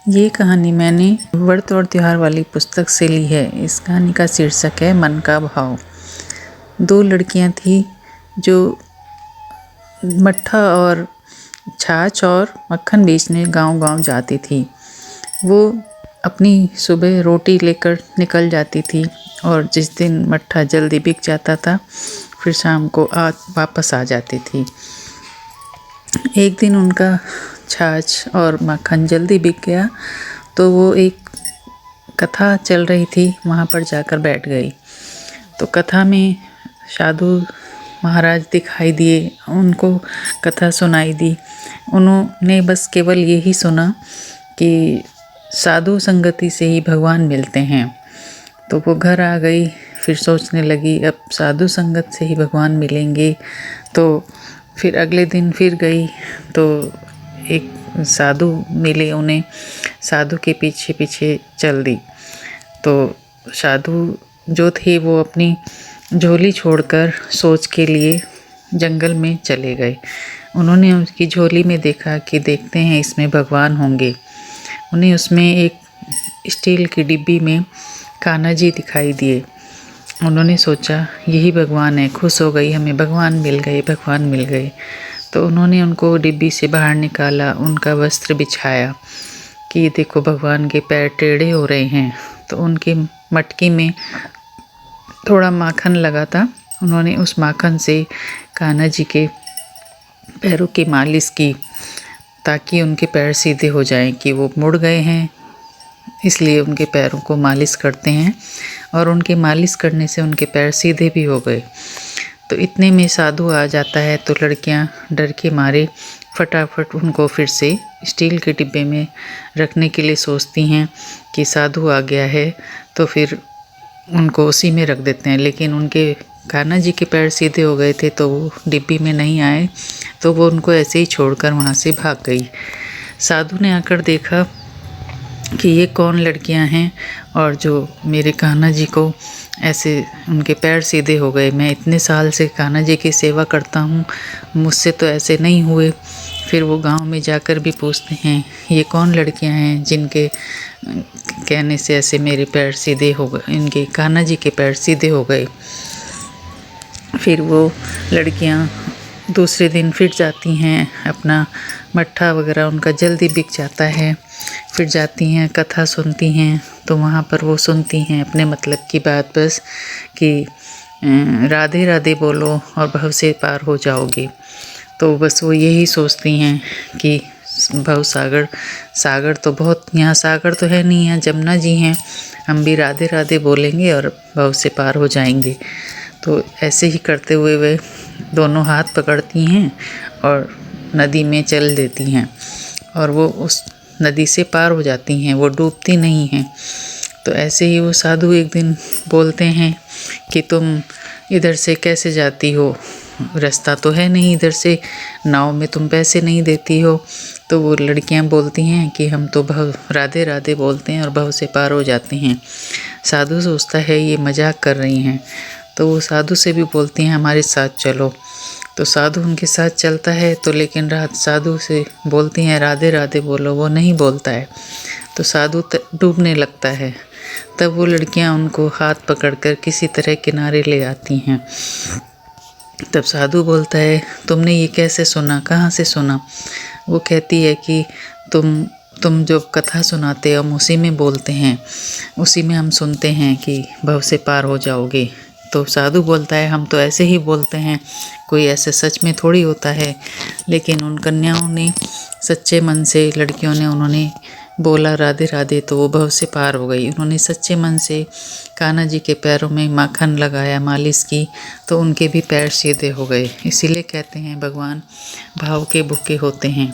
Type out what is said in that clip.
ये कहानी मैंने व्रत और त्योहार वाली पुस्तक से ली है। इस कहानी का शीर्षक है मन का भाव। दो लड़कियां थी जो मट्ठा और छाछ और मक्खन बेचने गांव-गांव जाती थी। वो अपनी सुबह रोटी लेकर निकल जाती थी और जिस दिन मट्ठा जल्दी बिक जाता था फिर शाम को वापस आ जाती थी। एक दिन उनका छाछ और मक्खन जल्दी बिक गया तो वो एक कथा चल रही थी, वहाँ पर जाकर बैठ गई। तो कथा में साधु महाराज दिखाई दिए, उनको कथा सुनाई दी। उन्होंने बस केवल यही सुना कि साधु संगति से ही भगवान मिलते हैं। तो वो घर आ गई, फिर सोचने लगी अब साधु संगत से ही भगवान मिलेंगे। तो फिर अगले दिन फिर गई तो एक साधु मिले उन्हें, साधु के पीछे पीछे चल दी। तो साधु जो थे वो अपनी झोली छोड़कर सोच के लिए जंगल में चले गए। उन्होंने उसकी झोली में देखा कि देखते हैं इसमें भगवान होंगे। उन्हें उसमें एक स्टील की डिब्बी में कान्हा जी दिखाई दिए। उन्होंने सोचा यही भगवान है, खुश हो गई, हमें भगवान मिल गए, भगवान मिल गए। तो उन्होंने उनको डिब्बी से बाहर निकाला, उनका वस्त्र बिछाया कि देखो भगवान के पैर टेढ़े हो रहे हैं। तो उनकी मटकी में थोड़ा माखन लगा था, उन्होंने उस माखन से कान्हा जी के पैरों की मालिश की ताकि उनके पैर सीधे हो जाएं कि वो मुड़ गए हैं, इसलिए उनके पैरों को मालिश करते हैं और उनके मालिश करने से उनके पैर सीधे भी हो गए। तो इतने में साधु आ जाता है तो लड़कियां डर के मारे फटाफट उनको फिर से स्टील के डिब्बे में रखने के लिए सोचती हैं कि साधु आ गया है तो फिर उनको उसी में रख देते हैं। लेकिन उनके कान्हा जी के पैर सीधे हो गए थे तो वो डिब्बी में नहीं आए, तो वो उनको ऐसे ही छोड़कर वहाँ से भाग गई। साधु ने आकर देखा कि ये कौन लड़कियां हैं और जो मेरे कान्हा जी को ऐसे उनके पैर सीधे हो गए। मैं इतने साल से कान्हा जी की सेवा करता हूँ, मुझसे तो ऐसे नहीं हुए। फिर वो गांव में जाकर भी पूछते हैं ये कौन लड़कियां हैं जिनके कहने से ऐसे मेरे पैर सीधे हो गए, इनके कान्हा जी के पैर सीधे हो गए। फिर वो लड़कियां दूसरे दिन फिर जाती हैं, अपना मट्ठा वगैरह उनका जल्दी बिक जाता है, फिर जाती हैं कथा सुनती हैं। तो वहाँ पर वो सुनती हैं अपने मतलब की बात बस कि राधे राधे बोलो और भव से पार हो जाओगे। तो बस वो यही सोचती हैं कि भव सागर तो बहुत, यहाँ सागर तो है नहीं, यहाँ जमुना जी हैं, हम भी राधे राधे बोलेंगे और भव से पार हो जाएंगे। तो ऐसे ही करते हुए वे दोनों हाथ पकड़ती हैं और नदी में चल देती हैं और वो उस नदी से पार हो जाती हैं, वो डूबती नहीं हैं। तो ऐसे ही वो साधु एक दिन बोलते हैं कि तुम इधर से कैसे जाती हो, रास्ता तो है नहीं इधर से, नाव में तुम पैसे नहीं देती हो। तो वो लड़कियां बोलती हैं कि हम तो भव राधे राधे बोलते हैं और भव से पार हो जाते हैं। साधु सोचता है ये मजाक कर रही हैं, तो वो साधु से भी बोलती हैं हमारे साथ चलो। तो साधु उनके साथ चलता है तो लेकिन साधु से बोलती हैं राधे राधे बोलो, वो नहीं बोलता है। तो साधु डूबने लगता है, तब वो लड़कियां उनको हाथ पकड़कर किसी तरह किनारे ले आती हैं। तब साधु बोलता है तुमने ये कैसे सुना, कहाँ से सुना? वो कहती है कि तुम जो कथा सुनाते हो हम उसी में बोलते हैं, उसी में हम सुनते हैं कि भव से पार हो जाओगे। तो साधु बोलता है हम तो ऐसे ही बोलते हैं, कोई ऐसे सच में थोड़ी होता है। लेकिन उन कन्याओं ने सच्चे मन से, लड़कियों ने उन्होंने बोला राधे राधे तो वो भव से पार हो गई। उन्होंने सच्चे मन से कान्हा जी के पैरों में माखन लगाया, मालिश की, तो उनके भी पैर सीधे हो गए। इसीलिए कहते हैं भगवान भाव के भूखे होते हैं।